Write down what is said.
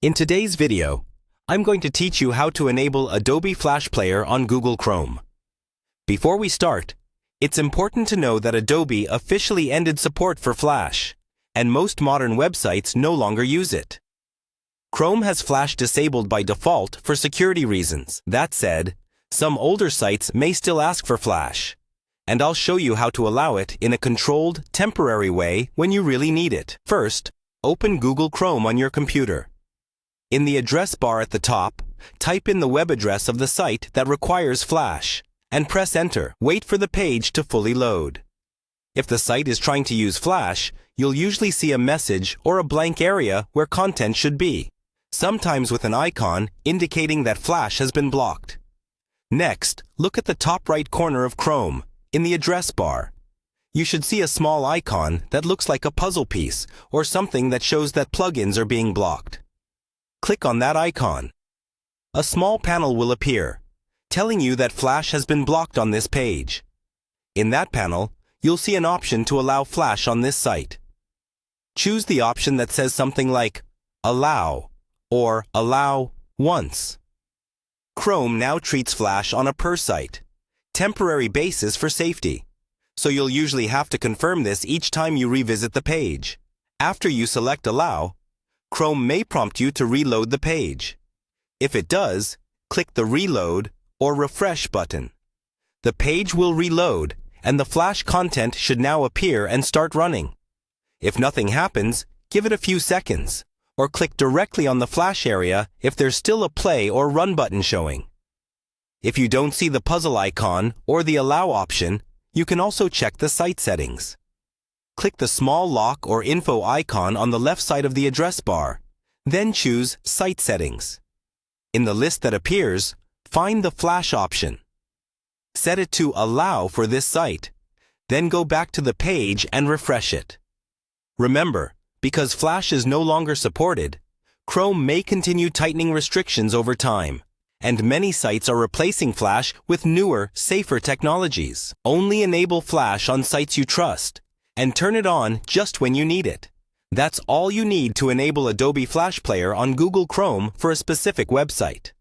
In today's video, I'm going to teach you how to enable Adobe Flash Player on Google Chrome. Before we start, it's important to know that Adobe officially ended support for Flash, and most modern websites no longer use it. Chrome has Flash disabled by default for security reasons. That said, some older sites may still ask for Flash, and I'll show you how to allow it in a controlled, temporary way when you really need it. First, open Google Chrome on your computer. In the address bar at the top, type in the web address of the site that requires Flash, and press Enter. Wait for the page to fully load. If the site is trying to use Flash, you'll usually see a message or a blank area where content should be, sometimes with an icon indicating that Flash has been blocked. Next, look at the top right corner of Chrome, in the address bar. You should see a small icon that looks like a puzzle piece or something that shows that plugins are being blocked. Click on that icon. A small panel will appear, telling you that Flash has been blocked on this page. In that panel, you'll see an option to allow Flash on this site. Choose the option that says something like Allow or Allow Once. Chrome now treats Flash on a per-site, temporary basis for safety, so you'll usually have to confirm this each time you revisit the page. After you select Allow, Chrome may prompt you to reload the page. If it does, click the Reload or Refresh button. The page will reload, and the Flash content should now appear and start running. If nothing happens, give it a few seconds, or click directly on the Flash area if there's still a play or run button showing. If you don't see the puzzle icon or the Allow option, you can also check the site settings. Click the small lock or info icon on the left side of the address bar, then choose Site Settings. In the list that appears, find the Flash option. Set it to Allow for this site, then go back to the page and refresh it. Remember, because Flash is no longer supported, Chrome may continue tightening restrictions over time, and many sites are replacing Flash with newer, safer technologies. Only enable Flash on sites you trust, and turn it on just when you need it. That's all you need to enable Adobe Flash Player on Google Chrome for a specific website.